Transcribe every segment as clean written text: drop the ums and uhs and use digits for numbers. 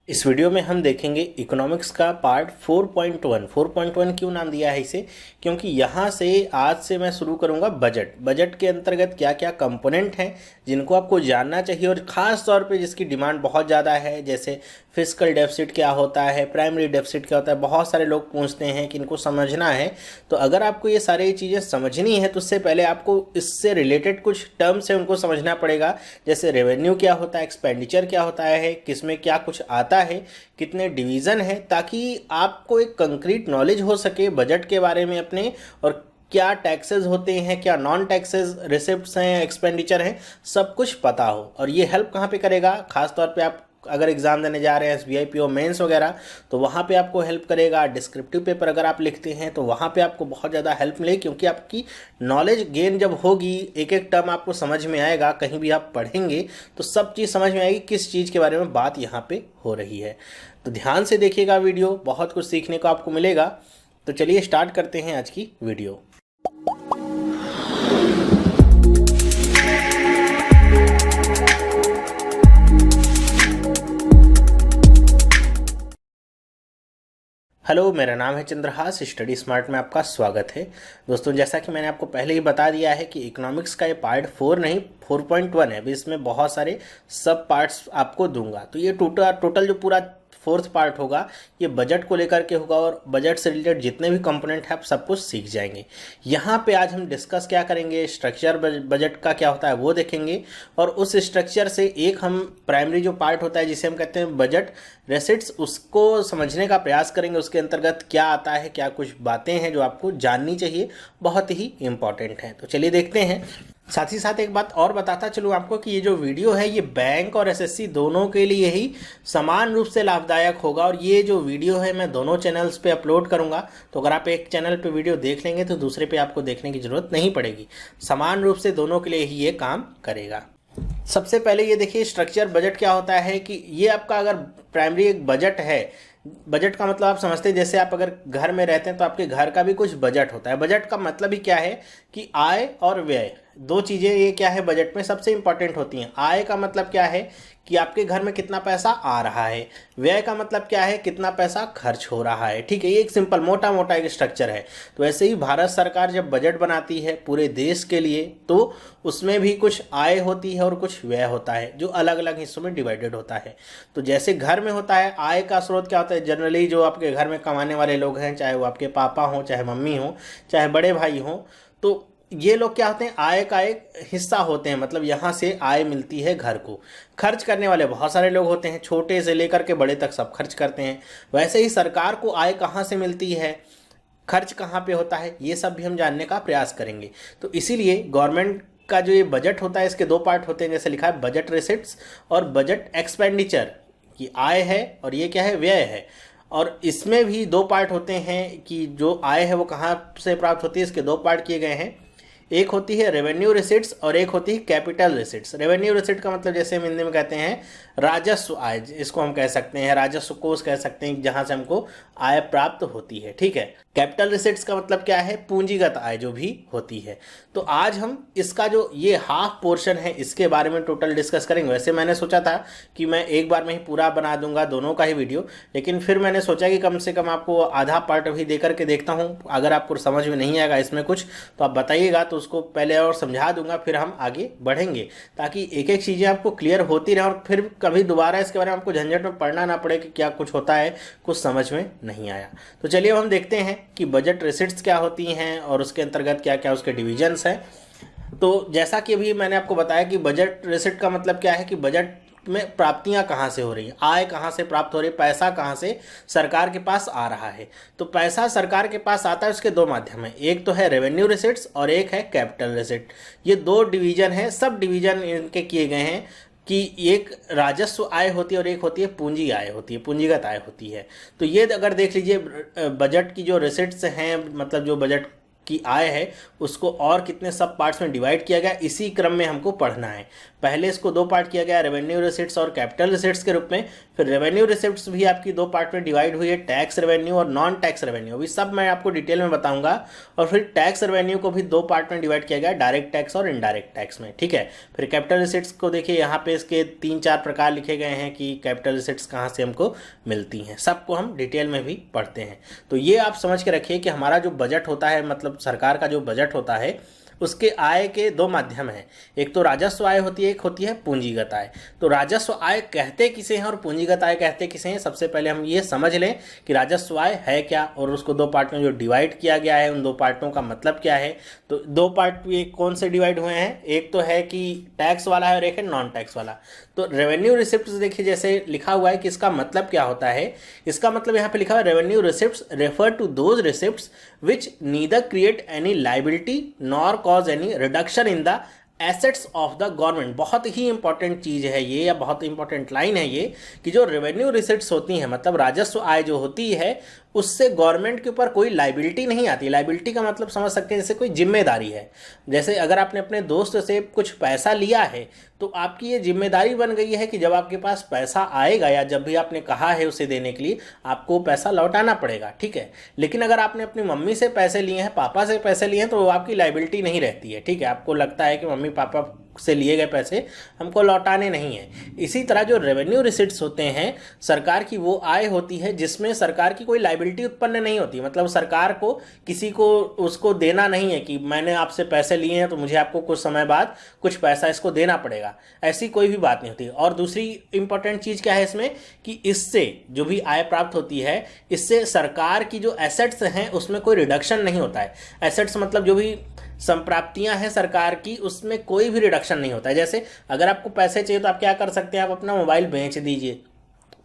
इस वीडियो में हम देखेंगे इकोनॉमिक्स का पार्ट 4.1। 4.1 क्यों नाम दिया है इसे? क्योंकि यहाँ से आज से मैं शुरू करूँगा बजट के अंतर्गत क्या क्या कंपोनेंट हैं जिनको आपको जानना चाहिए, और ख़ास तौर पे जिसकी डिमांड बहुत ज़्यादा है, जैसे फिस्कल डेफिसिट क्या होता है, प्राइमरी डेफिसिट क्या होता है। बहुत सारे लोग पूछते हैं कि इनको समझना है। तो अगर आपको ये सारी चीज़ें समझनी है तो उससे पहले आपको इससे रिलेटेड कुछ टर्म्स है उनको समझना पड़ेगा। जैसे रेवेन्यू क्या होता है, एक्सपेंडिचर क्या होता है, किसमें क्या कुछ आता है, कितने डिवीज़न है, ताकि आपको एक कंक्रीट नॉलेज हो सके बजट के बारे में अपने, और क्या टैक्सेस होते हैं, क्या नॉन टैक्सेस रिसिप्ट्स हैं, एक्सपेंडिचर हैं, सब कुछ पता हो। और ये हेल्प कहाँ पे करेगा? खास तौर पे आप अगर एग्ज़ाम देने जा रहे हैं SBI PO मेंस वगैरह, तो वहाँ पे आपको हेल्प करेगा। डिस्क्रिप्टिव पेपर अगर आप लिखते हैं तो वहाँ पे आपको बहुत ज़्यादा हेल्प मिलेगी, क्योंकि आपकी नॉलेज गेन जब होगी, एक एक टर्म आपको समझ में आएगा। कहीं भी आप पढ़ेंगे तो सब चीज़ समझ में आएगी किस चीज़ के बारे में बात यहाँ पे हो रही है। तो ध्यान से देखिएगा वीडियो, बहुत कुछ सीखने को आपको मिलेगा। तो चलिए स्टार्ट करते हैं आज की वीडियो। हेलो, मेरा नाम है चंद्रहास, स्टडी स्मार्ट में आपका स्वागत है। दोस्तों, जैसा कि मैंने आपको पहले ही बता दिया है कि इकोनॉमिक्स का ये पार्ट 4 नहीं 4.1 है। अभी इसमें बहुत सारे सब पार्ट्स आपको दूंगा। तो ये टोटल जो पूरा 4th पार्ट होगा ये बजट को लेकर के होगा, और बजट से रिलेटेड जितने भी कंपोनेंट हैं आप सब कुछ सीख जाएंगे। यहाँ पे आज हम डिस्कस क्या करेंगे, स्ट्रक्चर बजट का क्या होता है वो देखेंगे, और उस स्ट्रक्चर से एक हम प्राइमरी जो पार्ट होता है जिसे हम कहते हैं बजट रेसिट्स, उसको समझने का प्रयास करेंगे। उसके अंतर्गत क्या आता है, क्या कुछ बातें हैं जो आपको जाननी चाहिए, बहुत ही इंपॉर्टेंट है। तो चलिए देखते हैं। साथ ही साथ एक बात और बताता चलूँ आपको कि ये जो वीडियो है ये बैंक और SSC दोनों के लिए ही समान रूप से लाभदायक होगा, और ये जो वीडियो है मैं दोनों चैनल्स पे अपलोड करूँगा। तो अगर आप एक चैनल पे वीडियो देख लेंगे तो दूसरे पे आपको देखने की ज़रूरत नहीं पड़ेगी। समान रूप से दोनों के लिए ही ये काम करेगा। सबसे पहले ये देखिए, स्ट्रक्चर बजट क्या होता है कि ये आपका अगर प्राइमरी एक बजट है, बजट का मतलब आप समझते हैं, जैसे आप अगर घर में रहते हैं तो आपके घर का भी कुछ बजट होता है। बजट का मतलब ही क्या है कि आय और व्यय, दो चीज़ें ये क्या है बजट में सबसे इंपॉर्टेंट होती हैं। आय का मतलब क्या है कि आपके घर में कितना पैसा आ रहा है, व्यय का मतलब क्या है कितना पैसा खर्च हो रहा है। ठीक है, ये एक सिंपल मोटा मोटा एक स्ट्रक्चर है। तो ऐसे ही भारत सरकार जब बजट बनाती है पूरे देश के लिए, तो उसमें भी कुछ आय होती है और कुछ व्यय होता है, जो अलग अलग हिस्सों में डिवाइडेड होता है। तो जैसे घर में होता है, आय का स्रोत क्या होता है, जनरली जो आपके घर में कमाने वाले लोग हैं, चाहे वो आपके पापा हों, चाहे मम्मी हों, चाहे बड़े भाई हों, तो ये लोग क्या होते हैं, आय का एक हिस्सा होते हैं। मतलब यहाँ से आय मिलती है घर को। खर्च करने वाले बहुत सारे लोग होते हैं, छोटे से लेकर के बड़े तक सब खर्च करते हैं। वैसे ही सरकार को आय कहाँ से मिलती है, खर्च कहाँ पे होता है, ये सब भी हम जानने का प्रयास करेंगे। तो इसीलिए गवर्नमेंट का जो ये बजट होता है इसके दो पार्ट होते हैं, जैसे लिखा है बजट रिसिप्ट्स और बजट एक्सपेंडिचर, की आय है और ये क्या है, व्यय है। और इसमें भी दो पार्ट होते हैं कि जो आय है वो कहाँ से प्राप्त होती है, इसके दो पार्ट किए गए हैं। एक होती है रेवेन्यू रिसिट्स और एक होती है कैपिटल रिसिट्स। रेवेन्यू रिसिट का मतलब जैसे हम हिंदी में कहते हैं राजस्व आय, इसको हम कह सकते हैं राजस्व कोष कह सकते हैं, जहां से हमको आय प्राप्त होती है। ठीक है, कैपिटल रिसिट्स का मतलब क्या है, पूंजीगत आय जो भी होती है। तो आज हम इसका जो ये हाफ पोर्शन है इसके बारे में टोटल डिस्कस करेंगे। वैसे मैंने सोचा था कि मैं एक बार में ही पूरा बना दूंगा दोनों का ही वीडियो, लेकिन फिर मैंने सोचा कि कम से कम आपको आधा पार्ट भी दे करके देखता हूँ। अगर आपको समझ में नहीं आएगा इसमें कुछ तो आप बताइएगा, तो उसको पहले और समझा दूंगा, फिर हम आगे बढ़ेंगे, ताकि एक एक चीज़ें आपको क्लियर होती रहे और फिर कभी दोबारा इसके बारे में आपको झंझट में पढ़ना ना पड़े कि क्या कुछ होता है, कुछ समझ में नहीं आया। तो चलिए हम देखते हैं कि बजट रिसिट्स क्या होती हैं और उसके अंतर्गत क्या क्या उसके डिविजन्स हैं। तो जैसा कि अभी मैंने आपको बताया कि बजट रिसिट का मतलब क्या है कि बजट में प्राप्तियां कहाँ से हो रही हैं, आय कहाँ से प्राप्त हो रही है, पैसा कहाँ से सरकार के पास आ रहा है। तो पैसा सरकार के पास आता है, उसके दो माध्यम है, एक तो है रेवेन्यू रिसिट्स और एक है कैपिटल रिसिट। ये दो डिवीजन है, सब डिवीजन इनके किए गए हैं कि एक राजस्व आय होती है और एक होती है पूंजी आय होती है, पूंजीगत आय होती है। तो ये अगर देख लीजिए बजट की जो रिसिट्स हैं, मतलब जो बजट की आय है उसको और कितने सब पार्ट्स में डिवाइड किया गया, इसी क्रम में हमको पढ़ना है। पहले इसको दो पार्ट किया गया, रेवेन्यू रिसिप्ट्स और कैपिटल रिसिप्ट्स के रूप में। फिर रेवेन्यू रिसिप्ट्स भी आपकी दो पार्ट में डिवाइड हुई है, टैक्स रेवेन्यू और नॉन टैक्स रेवेन्यू। अभी सब मैं आपको डिटेल में बताऊंगा। और फिर टैक्स रेवेन्यू को भी दो पार्ट में डिवाइड किया गया, डायरेक्ट टैक्स और इनडायरेक्ट टैक्स में, ठीक है। फिर कैपिटल रिसिप्ट्स को देखिए, यहाँ पे इसके 3-4 प्रकार लिखे गए हैं कि कैपिटल रिसिप्ट्स कहाँ से हमको मिलती हैं, सबको हम डिटेल में भी पढ़ते हैं। तो ये आप समझ के रखिए कि हमारा जो बजट होता है, मतलब सरकार का जो बजट होता है, उसके आय के दो माध्यम हैं। एक तो राजस्व आय होती है, एक होती है पूंजीगत आय। तो राजस्व आय कहते किसे हैं और पूंजीगत आय कहते किसे हैं, सबसे पहले हम ये समझ लें कि राजस्व आय है क्या, और उसको दो पार्ट में जो डिवाइड किया गया है उन दो पार्टों का मतलब क्या है। तो दो पार्ट ये कौन से डिवाइड हुए हैं, एक तो है कि टैक्स वाला है और एक है नॉन टैक्स वाला। तो रेवेन्यू रिसिप्ट्स देखिए, जैसे लिखा हुआ है कि इसका मतलब क्या होता है। इसका मतलब यहाँ पे लिखा हुआ है, revenue receipts refer to those receipts which neither create any liability nor cause any reduction in the assets of the government. बहुत ही इंपॉर्टेंट चीज़ है ये, या बहुत इंपॉर्टेंट लाइन है ये, कि जो रेवेन्यू रिसिप्ट्स होती हैं, मतलब राजस्व आय जो होती है, उससे गवर्नमेंट के ऊपर कोई लाइबिलिटी नहीं आती। लाइबिलिटी का मतलब समझ सकते हैं जैसे कोई जिम्मेदारी है। जैसे अगर आपने अपने दोस्त से कुछ पैसा लिया है तो आपकी ये जिम्मेदारी बन गई है कि जब आपके पास पैसा आएगा या जब भी आपने कहा है उसे देने के लिए, आपको पैसा लौटाना पड़ेगा, ठीक है। लेकिन अगर आपने अपनी मम्मी से पैसे लिए हैं, पापा से पैसे लिए हैं, तो वो आपकी लाइबिलिटी नहीं रहती है, ठीक है। आपको लगता है कि मम्मी पापा से लिए गए पैसे हमको लौटाने नहीं है। इसी तरह जो रेवेन्यू रिसिप्ट्स होते हैं, सरकार की वो आय होती है जिसमें सरकार की कोई लाइबिलिटी उत्पन्न नहीं होती। मतलब सरकार को किसी को उसको देना नहीं है कि मैंने आपसे पैसे लिए हैं तो मुझे आपको कुछ समय बाद कुछ पैसा इसको देना पड़ेगा, ऐसी कोई भी बात नहीं होती। और दूसरी इंपॉर्टेंट चीज़ क्या है इसमें, कि इससे जो भी आय प्राप्त होती है, इससे सरकार की जो एसेट्स हैं उसमें कोई रिडक्शन नहीं होता है। एसेट्स मतलब जो भी संप्राप्तियां हैं सरकार की, उसमें कोई भी रिडक्शन नहीं होता है। जैसे अगर आपको पैसे चाहिए तो आप क्या कर सकते हैं, आप अपना मोबाइल बेच दीजिए।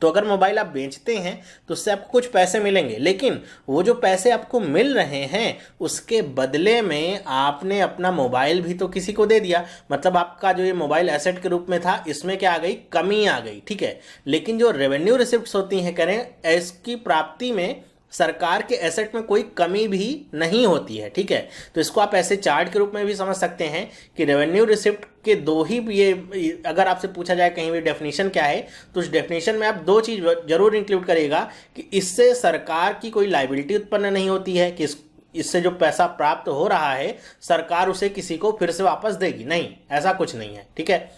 तो अगर मोबाइल आप बेचते हैं तो उससे आपको कुछ पैसे मिलेंगे, लेकिन वो जो पैसे आपको मिल रहे हैं उसके बदले में आपने अपना मोबाइल भी तो किसी को दे दिया। मतलब आपका जो ये मोबाइल एसेट के रूप में था, इसमें क्या आ गई, कमी आ गई, ठीक है। लेकिन जो रेवेन्यू रिसिप्ट्स होती हैं, करें इसकी प्राप्ति में सरकार के एसेट में कोई कमी भी नहीं होती है, ठीक है। तो इसको आप ऐसे चार्ट के रूप में भी समझ सकते हैं कि रेवेन्यू रिसिप्ट के दो ही, ये अगर आपसे पूछा जाए कहीं भी डेफिनेशन क्या है, तो उस डेफिनेशन में आप दो चीज़ जरूर इंक्लूड करिएगा कि इससे सरकार की कोई लाइबिलिटी उत्पन्न नहीं होती है, कि इससे जो पैसा प्राप्त हो रहा है सरकार उसे किसी को फिर से वापस देगी, नहीं, ऐसा कुछ नहीं है, ठीक है।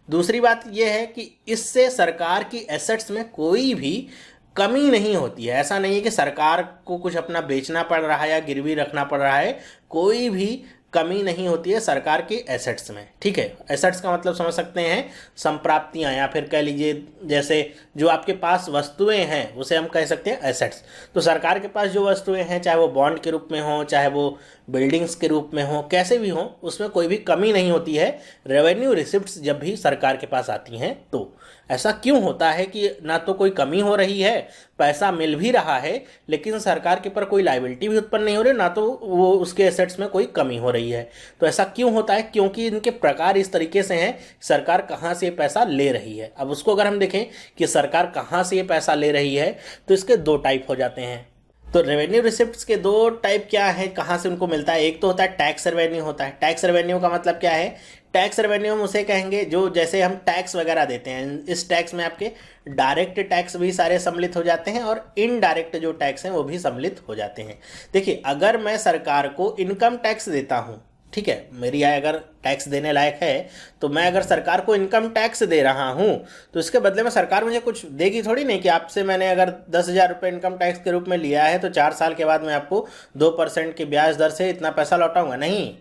दूसरी बात यह है कि इससे सरकार की एसेट्स में कोई भी कमी नहीं होती है। ऐसा नहीं है कि सरकार को कुछ अपना बेचना पड़ रहा है या गिरवी रखना पड़ रहा है, कोई भी कमी नहीं होती है सरकार के एसेट्स में, ठीक है। एसेट्स का मतलब समझ सकते हैं संप्राप्तियां, या फिर कह लीजिए जैसे जो आपके पास वस्तुएं हैं उसे हम कह सकते हैं एसेट्स। तो सरकार के पास जो वस्तुएं हैं, चाहे वो बॉन्ड के रूप में हो, चाहे वो बिल्डिंग्स के रूप में हो, कैसे भी हो, उसमें कोई भी कमी नहीं होती है रेवेन्यू रिसिप्ट्स जब भी सरकार के पास आती हैं। तो ऐसा क्यों होता है कि ना तो कोई कमी हो रही है, पैसा मिल भी रहा है, लेकिन सरकार के ऊपर कोई लाइबिलिटी भी उत्पन्न नहीं हो रही, ना तो वो उसके एसेट्स में कोई कमी हो रही है। तो ऐसा क्यों होता है, क्योंकि इनके प्रकार इस तरीके से हैं, सरकार कहाँ से ये पैसा ले रही है। अब उसको अगर हम देखें कि सरकार कहाँ से ये पैसा ले रही है, तो इसके दो टाइप हो जाते हैं। तो रेवेन्यू रिसिप्ट्स के दो टाइप क्या है, कहाँ से उनको मिलता है। एक तो होता है टैक्स रेवेन्यू होता है। टैक्स रेवेन्यू का मतलब क्या है, टैक्स रेवेन्यू हम उसे कहेंगे जो जैसे हम टैक्स वगैरह देते हैं, इस टैक्स में आपके डायरेक्ट टैक्स भी सारे सम्मिलित हो जाते हैं और इनडायरेक्ट जो टैक्स हैं वो भी सम्मिलित हो जाते हैं। देखिए, अगर मैं सरकार को इनकम टैक्स देता हूँ, ठीक है, मेरी आय अगर टैक्स देने लायक है, तो मैं अगर सरकार को इनकम टैक्स दे रहा हूँ तो इसके बदले में सरकार मुझे कुछ देगी थोड़ी नहीं, कि आपसे मैंने अगर 10,000 रुपये इनकम टैक्स के रूप में लिया है तो 4 साल के बाद मैं आपको 2% की ब्याज दर से इतना पैसा लौटाऊंगा। नहीं,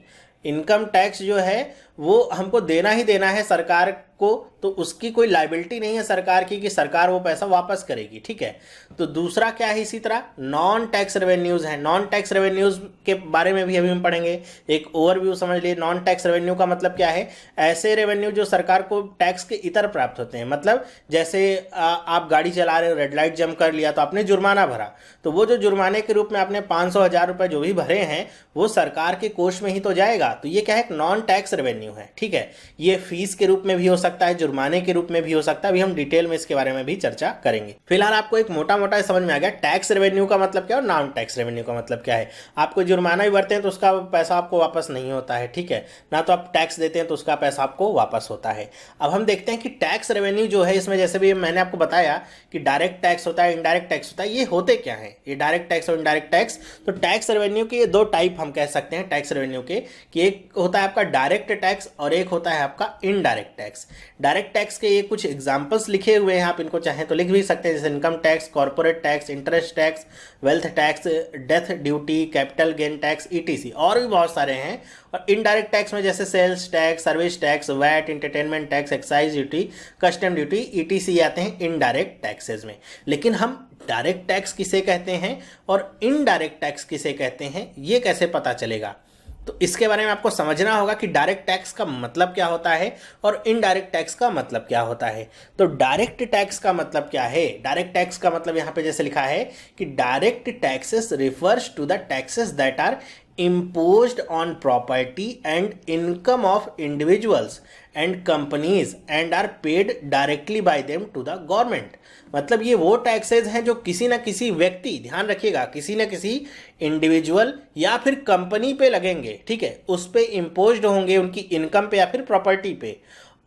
इनकम टैक्स जो है वो हमको देना ही देना है सरकार को, तो उसकी कोई लाइबिलिटी नहीं है सरकार की कि सरकार वो पैसा वापस करेगी, ठीक है। तो दूसरा क्या है, इसी तरह नॉन टैक्स रेवेन्यूज़ हैं। नॉन टैक्स रेवेन्यूज़ के बारे में भी अभी हम पढ़ेंगे, एक ओवरव्यू समझ लिए। नॉन टैक्स रेवेन्यू का मतलब क्या है, ऐसे रेवेन्यू जो सरकार को टैक्स के इतर प्राप्त होते हैं। मतलब जैसे आप गाड़ी चला रहे हो, रेड लाइट जंप कर लिया तो आपने जुर्माना भरा, तो वो जो जुर्माने के रूप में आपने 500-1000 रुपये जो भी भरे हैं वो सरकार के कोष में ही तो जाएगा। तो ये क्या है, एक नॉन टैक्स रेवेन्यू रेवेन्यू है, ठीक है। ये फीस के रूप में भी हो सकता है, जुर्माने के रूप में भी हो सकता है। अभी हम डिटेल में इसके बारे में भी चर्चा करेंगे। फिलहाल आपको एक मोटा मोटा समझ में आ गया टैक्स रेवेन्यू का मतलब क्या है और नॉन टैक्स रेवेन्यू का मतलब क्या है। आपको जुर्माना भी भरते हैं तो उसका पैसा आपको वापस नहीं होता है, ठीक है ना, तो आप टैक्स देते हैं तो उसका पैसा आपको वापस होता है। अब हम देखते हैं कि टैक्स रेवेन्यू जो है इसमें, जैसे भी मैंने आपको बताया कि डायरेक्ट टैक्स होता है, इनडायरेक्ट टैक्स होता है, ये होते क्या है, ये डायरेक्ट टैक्स और इनडायरेक्ट टैक्स। तो टैक्स रेवेन्यू के ये दो टाइप हम कह सकते हैं टैक्स रेवेन्यू के, कि एक होता है आपका डायरेक्ट टैक्स और एक होता है आपका इनडायरेक्ट टैक्स। डायरेक्ट टैक्स के ये कुछ एग्जांपल्स लिखे हुए हैं, आप इनको चाहें तो लिख भी सकते हैं, जैसे income tax, corporate tax, interest tax, wealth tax, death duty, capital gain tax, etc, और भी बहुत सारे हैं। और इनडायरेक्ट टैक्स में जैसे sales tax, service tax, VAT, entertainment tax, excise duty, custom duty, ETC आते हैं इनडायरेक्ट टैक्सेस में। लेकिन हम डायरेक्ट टैक्स किसे कहते हैं और इनडायरेक्ट टैक्स किसे कहते हैं, ये कैसे पता चलेगा? तो इसके बारे में आपको समझना होगा कि डायरेक्ट टैक्स का मतलब क्या होता है और इनडायरेक्ट टैक्स का मतलब क्या होता है। तो डायरेक्ट टैक्स का मतलब क्या है? डायरेक्ट टैक्स का मतलब यहाँ पे जैसे लिखा है कि direct taxes refers to the taxes that are imposed on property and income of individuals and companies and are paid directly by them to the government। मतलब ये वो टैक्सेस हैं जो किसी ना किसी व्यक्ति, ध्यान रखिएगा, किसी ना किसी इंडिविजुअल या फिर कंपनी पे लगेंगे, ठीक है, उस पे इम्पोज्ड होंगे, उनकी इनकम पे या फिर प्रॉपर्टी पे,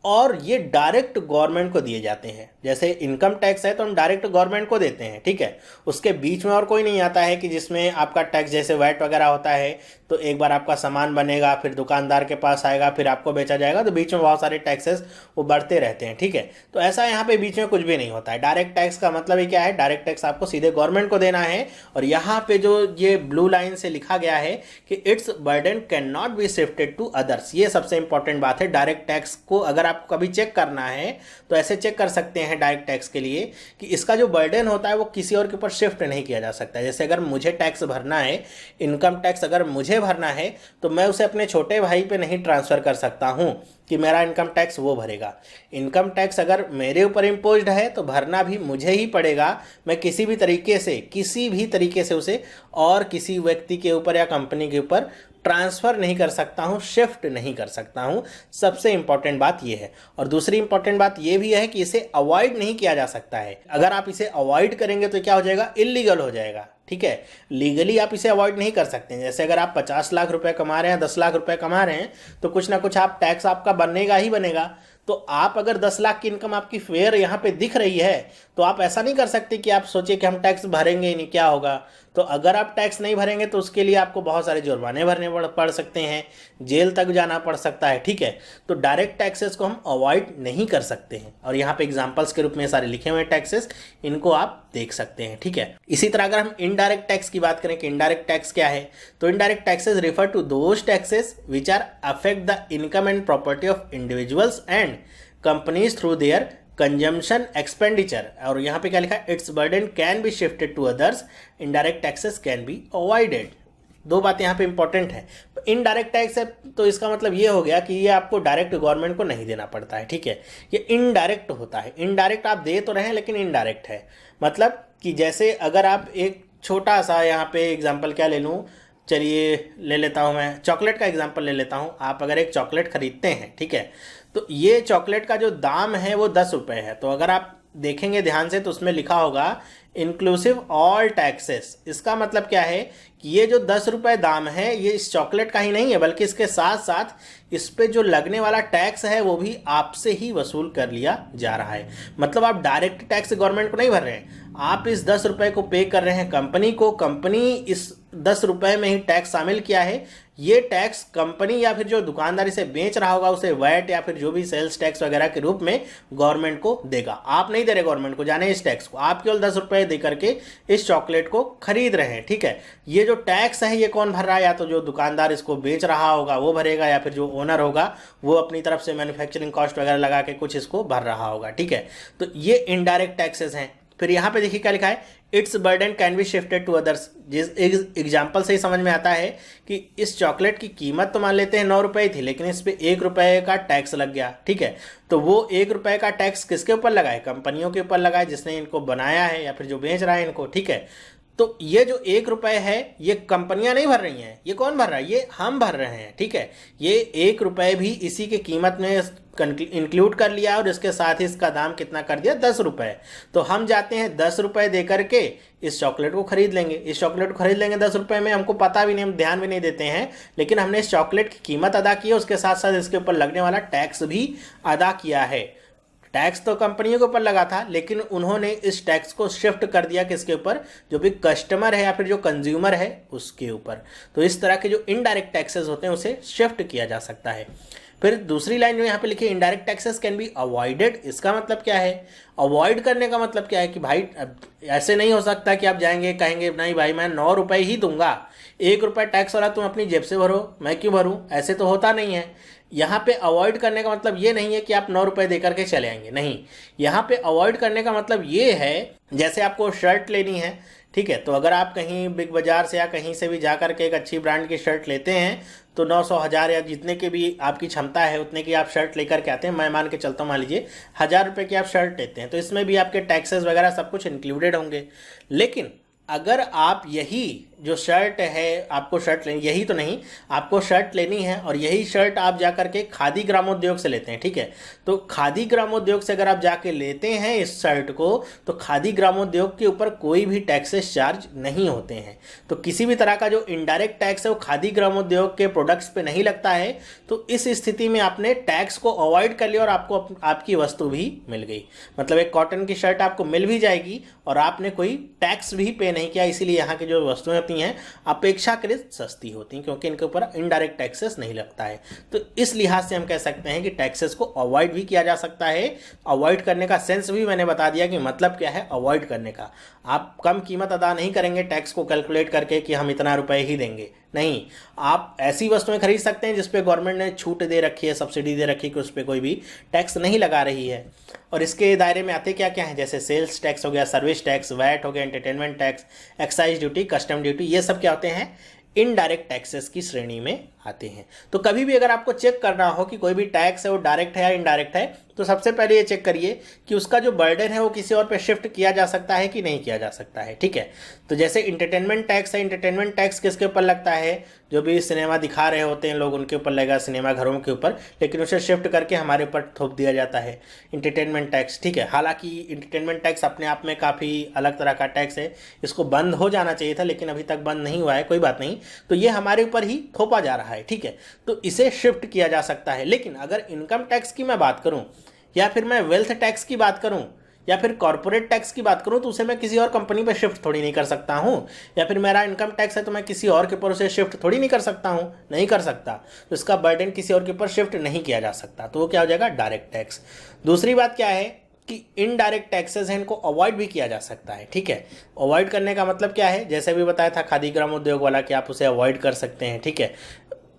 और ये डायरेक्ट गवर्नमेंट को दिए जाते हैं। जैसे इनकम टैक्स है तो हम डायरेक्ट गवर्नमेंट को देते हैं, ठीक है, उसके बीच में और कोई नहीं आता है कि जिसमें आपका टैक्स, जैसे वैट वगैरह होता है तो एक बार आपका सामान बनेगा, फिर दुकानदार के पास आएगा, फिर आपको बेचा जाएगा, तो बीच में बहुत सारे टैक्सेस वो बढ़ते रहते हैं, ठीक है। तो ऐसा यहाँ पे बीच में कुछ भी नहीं होता है। डायरेक्ट टैक्स का मतलब ही क्या है? डायरेक्ट टैक्स आपको सीधे गवर्नमेंट को देना है। और यहाँ पे जो ये ब्लू लाइन से लिखा गया है कि its burden can not be shifted to others, ये सबसे इंपॉर्टेंट बात है। डायरेक्ट टैक्स को अगर आपको कभी चेक करना है तो ऐसे चेक कर सकते हैं डायरेक्ट टैक्स के लिए कि इसका जो बर्डन होता है वो किसी और के ऊपर शिफ्ट नहीं किया जा सकता है। जैसे अगर मुझे टैक्स भरना है, इनकम टैक्स अगर मुझे भरना है, तो मैं उसे अपने छोटे भाई पे नहीं ट्रांसफर कर सकता हूं कि मेरा इनकम टैक्स वो भरेगा। इनकम टैक्स अगर मेरे ऊपर इम्पोज्ड है तो भरना भी मुझे ही पड़ेगा। मैं किसी भी तरीके से उसे और किसी व्यक्ति के ऊपर या कंपनी के ऊपर ट्रांसफ़र नहीं कर सकता हूँ, शिफ्ट नहीं कर सकता हूँ। सबसे इंपॉर्टेंट बात ये है। और दूसरी इंपॉर्टेंट बात ये भी है कि इसे अवॉइड नहीं किया जा सकता है। अगर आप इसे अवॉइड करेंगे तो क्या हो जाएगा? इलीगल हो जाएगा, ठीक है। लीगली आप इसे अवॉइड नहीं कर सकते। जैसे अगर आप 50 लाख रुपए कमा रहे हैं, 10 लाख रुपए कमा रहे हैं, तो कुछ ना कुछ आप टैक्स आपका बनेगा ही बनेगा। तो आप अगर 10 लाख की इनकम आपकी फेयर यहाँ पे दिख रही है तो आप ऐसा नहीं कर सकते कि आप सोचिए कि हम टैक्स भरेंगे ही नहीं, क्या होगा। तो अगर आप टैक्स नहीं भरेंगे तो उसके लिए आपको बहुत सारे जुर्माने भरने पड़ सकते हैं, जेल तक जाना पड़ सकता है, ठीक है। तो डायरेक्ट टैक्सेस को हम अवॉइड नहीं कर सकते हैं। और यहाँ पे एग्जांपल्स के रूप में सारे लिखे हुए टैक्सेस, इनको आप देख सकते हैं, ठीक है। इसी तरह अगर हम इनडायरेक्ट टैक्स की बात करें कि इनडायरेक्ट टैक्स क्या है, तो indirect taxes refer to those taxes which are affect the income and property of individuals and companies through their consumption expenditure. और यहाँ पे क्या लिखा है? Its burden can be shifted to others, indirect taxes can be avoided. दो बातें यहाँ पे इंपॉर्टेंट है। इनडायरेक्ट टैक्स है तो इसका मतलब ये हो गया कि ये आपको डायरेक्ट गवर्नमेंट को नहीं देना पड़ता है, ठीक है। ये इनडायरेक्ट होता है। इनडायरेक्ट आप दे तो रहे हैं लेकिन इनडायरेक्ट है। मतलब कि जैसे अगर आप एक छोटा सा यहाँ पे एग्जाम्पल क्या ले लूँ, चलिए ले लेता हूँ, मैं चॉकलेट का एग्जाम्पल ले लेता हूँ। आप अगर एक चॉकलेट खरीदते हैं, ठीक है, तो ये चॉकलेट का जो दाम है वो 10 रुपये है। तो अगर आप देखेंगे ध्यान से तो उसमें लिखा होगा इंक्लूसिव ऑल टैक्सेस। इसका मतलब क्या है कि ये जो 10 रुपये दाम है ये इस चॉकलेट का ही नहीं है, बल्कि इसके साथ साथ इस पे जो लगने वाला टैक्स है वो भी आपसे ही वसूल कर लिया जा रहा है। मतलब आप डायरेक्ट टैक्स गवर्नमेंट को नहीं भर रहे हैं, आप इस 10 रुपये को पे कर रहे हैं कंपनी को। कंपनी इस 10 रुपये में ही टैक्स शामिल किया है। ये टैक्स कंपनी या फिर जो दुकानदार इसे बेच रहा होगा उसे वैट या फिर जो भी सेल्स टैक्स वगैरह के रूप में गवर्नमेंट को देगा। आप नहीं दे रहे गवर्नमेंट को, जाने इस टैक्स को, आप केवल 10 रुपये दे करके इस चॉकलेट को खरीद रहे हैं, ठीक है। ये जो टैक्स है ये कौन भर रहा है? या तो जो दुकानदार इसको बेच रहा होगा वो भरेगा, या फिर जो ओनर होगा वो अपनी तरफ से मैन्युफैक्चरिंग कॉस्ट वगैरह लगा के कुछ इसको भर रहा होगा, ठीक है। तो ये इनडायरेक्ट टैक्सेस हैं। फिर यहाँ पे देखिए क्या लिखा है, its burden can be shifted to others. जिस एग्जाम्पल से ही समझ में आता है कि इस चॉकलेट की कीमत तो मान लेते हैं 9 रुपये थी, लेकिन इस पे 1 रुपये का टैक्स लग गया, ठीक है। तो वो 1 रुपये का टैक्स किसके ऊपर लगा है? कंपनियों के ऊपर लगा है जिसने इनको बनाया है या फिर जो बेच रहा है इनको, ठीक है। तो ये जो 1 रुपए है ये कंपनियां नहीं भर रही हैं, ये कौन भर रहा है, ये हम भर रहे हैं, ठीक है। ये 1 रुपए भी इसी की कीमत में इंक्लूड कर लिया और इसके साथ ही इसका दाम कितना कर दिया, 10 रुपए। तो हम जाते हैं 10 रुपए दे करके इस चॉकलेट को खरीद लेंगे। इस चॉकलेट को खरीद लेंगे 10 रुपए में, हमको पता भी नहीं, हम ध्यान भी नहीं देते हैं, लेकिन हमने इस चॉकलेट की कीमत अदा की है, उसके साथ साथ इसके ऊपर लगने वाला टैक्स भी अदा किया है। टैक्स तो कंपनियों के ऊपर लगा था, लेकिन उन्होंने इस टैक्स को शिफ्ट कर दिया किसके ऊपर, जो भी कस्टमर है या फिर जो कंज्यूमर है उसके ऊपर। तो इस तरह के जो इनडायरेक्ट टैक्सेस होते हैं उसे शिफ्ट किया जा सकता है। फिर दूसरी लाइन जो यहाँ पे लिखी है, indirect taxes can be avoided. इसका मतलब क्या है, अवॉइड करने का मतलब क्या है कि भाई ऐसे नहीं हो सकता कि आप जाएंगे कहेंगे नहीं भाई मैं 9 रुपए ही दूंगा, 1 रुपए टैक्स वाला तुम अपनी जेब से भरो, मैं क्यों भरूं, ऐसे तो होता नहीं है। यहाँ पे अवॉइड करने का मतलब ये नहीं है कि आप 9 रुपए दे करके चले आएंगे, नहीं। यहाँ पे अवॉइड करने का मतलब ये है, जैसे आपको शर्ट लेनी है, ठीक है, तो अगर आप कहीं बिग बाजार से या कहीं से भी जा करके एक अच्छी ब्रांड की शर्ट लेते हैं तो 900 1000 या जितने की भी आपकी क्षमता है उतने की आप शर्ट लेकर के आते हैं। मैं मान के चलता हूँ, मान लीजिए 1000 रुपये की आप शर्ट लेते हैं, तो इसमें भी आपके टैक्सेस वगैरह सब कुछ इंक्लूडेड होंगे। लेकिन अगर आप यही जो शर्ट है, आपको शर्ट लेनी, यही तो नहीं, आपको शर्ट लेनी है और यही शर्ट आप जा करके खादी ग्रामोद्योग से लेते हैं, ठीक है, तो खादी ग्रामोद्योग से अगर आप जाके लेते हैं इस शर्ट को, तो खादी ग्रामोद्योग के ऊपर कोई भी टैक्सेस चार्ज नहीं होते हैं। तो किसी भी तरह का जो इनडायरेक्ट टैक्स है वो खादी ग्रामोद्योग के प्रोडक्ट्स पे नहीं लगता है। तो इस स्थिति में आपने टैक्स को अवॉइड कर लिया और आपको आपकी वस्तु भी मिल गई, मतलब एक कॉटन की शर्ट आपको मिल भी जाएगी और आपने कोई टैक्स भी पे नहीं किया। इसीलिए यहाँ की जो वस्तुएं होती हैं अपेक्षाकृत सस्ती होती हैं, क्योंकि इनके ऊपर इनडायरेक्ट टैक्सेस नहीं लगता है। तो इस लिहाज से हम कह सकते हैं कि टैक्सेस को अवॉइड भी किया जा सकता है। अवॉइड करने का सेंस भी मैंने बता दिया कि मतलब क्या है अवॉइड करने का। आप कम कीमत अदा नहीं करेंगे टैक्स को कैलकुलेट करके कि हम इतना रुपए ही देंगे, नहीं। आप ऐसी वस्तुएं खरीद सकते हैं जिसपे गवर्नमेंट ने छूट दे रखी है, सब्सिडी दे रखी है कि उस पर कोई भी टैक्स नहीं लगा रही है। और इसके दायरे में आते क्या क्या है, जैसे सेल्स टैक्स हो गया, सर्विस टैक्स, वैट हो गया, entertainment tax, excise duty, custom duty, ये सब क्या होते हैं, इनडायरेक्ट टैक्सेस की श्रेणी में आते हैं। तो कभी भी अगर आपको चेक करना हो कि कोई भी टैक्स है वो डायरेक्ट है या इनडायरेक्ट है, तो सबसे पहले ये चेक करिए कि उसका जो बर्डन है वो किसी और पे शिफ्ट किया जा सकता है कि नहीं किया जा सकता है, ठीक है। तो जैसे इंटरटेनमेंट टैक्स है, इंटरटेनमेंट टैक्स किसके ऊपर लगता है, जो भी सिनेमा दिखा रहे होते हैं लोग उनके ऊपर लगेगा, सिनेमा घरों के ऊपर, लेकिन उसे शिफ्ट करके हमारे ऊपर थोप दिया जाता है इंटरटेनमेंट टैक्स, ठीक है। हालांकि इंटरटेनमेंट टैक्स अपने आप में काफ़ी अलग तरह का टैक्स है, इसको बंद हो जाना चाहिए था लेकिन अभी तक बंद नहीं हुआ है, कोई बात नहीं। तो ये हमारे ऊपर ही थोपा जा रहा है, ठीक है, तो इसे शिफ्ट किया जा सकता है। लेकिन अगर इनकम टैक्स की मैं बात करूं या फिर मैं वेल्थ टैक्स की बात करूं या फिर कॉर्पोरेट टैक्स की बात करूं, तो उसे मैं किसी और कंपनी पर शिफ्ट थोड़ी नहीं कर सकता हूं। या फिर मेरा इनकम टैक्स है तो मैं किसी और के ऊपर उसे शिफ्ट थोड़ी नहीं कर सकता हूं, नहीं कर सकता। तो इसका बर्डन किसी और के ऊपर शिफ्ट नहीं किया जा सकता, तो वो क्या हो जाएगा, डायरेक्ट टैक्स। दूसरी बात क्या है कि इनडायरेक्ट टैक्सेस हैं, इनको अवॉइड भी किया जा सकता है, ठीक है। अवॉइड करने का मतलब क्या है, जैसे भी बताया था खादी ग्रामोद्योग वाला कि आप उसे अवॉइड कर सकते हैं, ठीक है।